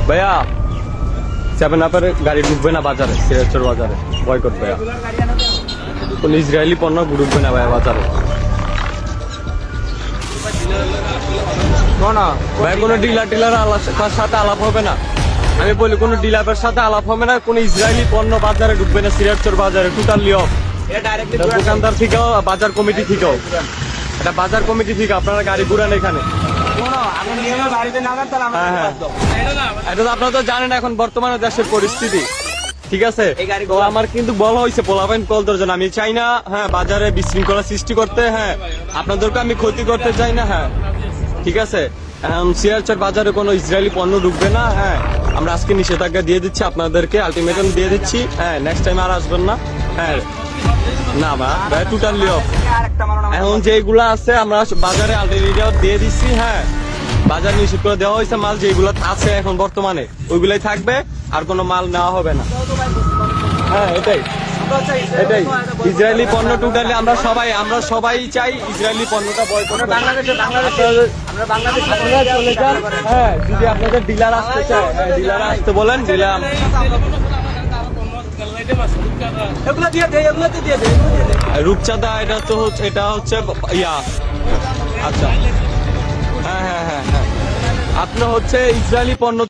ভাইয়া 7-Up-এর গাড়ি ঢুকবে না বাজারে, সিরাজগঞ্জ বাজারে বয়কট ভাইয়া। কোন ইসরায়েলি পণ্য ঢুকবে না ভাইয়া বাজারে। ভাই কোনো ডিলার সাথে আলাপ হবে না। আমি বলি কোনো ডিলারের সাথে আলাপ হবে না, কোন ইসরায়েলি পণ্য বাজারে ঢুকবে না, সিরাজগঞ্জ বাজারে টোটালি অফ। দোকানদার থেকেও বাজার কমিটি থেকেও, এটা বাজার কমিটি থেকে আপনারা গাড়ি ঘুরান এখানে। এটা তো আপনারা তো জানেন এখন বর্তমানে দেশের পরিস্থিতি, ঠিক আছে। তো আমার কিন্তু বলা হয়েছে পোলাপাইন কল দর্জন, আমি চাই না হ্যাঁ বাজারে বিশৃঙ্খলা সৃষ্টি করতে, হ্যাঁ আপনাদেরকে আমি ক্ষতি করতে চাই না, হ্যাঁ ঠিক আছে। সিরাজগঞ্জ বাজারে কোনো ইসরায়েলি পণ্য ঢুকবে না, হ্যাঁ আমরা আজকে নিষেধাজ্ঞা দিয়ে দিচ্ছি আপনাদেরকে, আলটিমেটাম দিয়ে দিচ্ছি, হ্যাঁ নেক্সট টাইম আর আসবেন না, হ্যাঁ না ভাই টোটালি অফ। এখন যেগুলো আছে আমরা বাজারে আলটিমেটাম দিয়ে দিচ্ছি, হ্যাঁ বাজার নিষেধ করে দেওয়া হয়েছে, মাল যেগুলো আছে এখন বর্তমানে ওইগুলাই থাকবে, আর কোনো মাল নেওয়া হবে না। হ্যাঁ এটাই এটাই ইসরায়েলি পণ্য টোটালি আমরা সবাই চাই ইসরায়েলি পণ্যটা বয়কট। হ্যাঁ যদি আপনাদের ডিলার আসতে চায়, হ্যাঁ ডিলার আসতে বলেন, ডিলার রূপচাঁদা এটা হচ্ছে ইয়া। আচ্ছা হ্যাঁ হ্যাঁ হ্যাঁ হ্যাঁ, আপনার হচ্ছে ইসরায়েলি পণ্য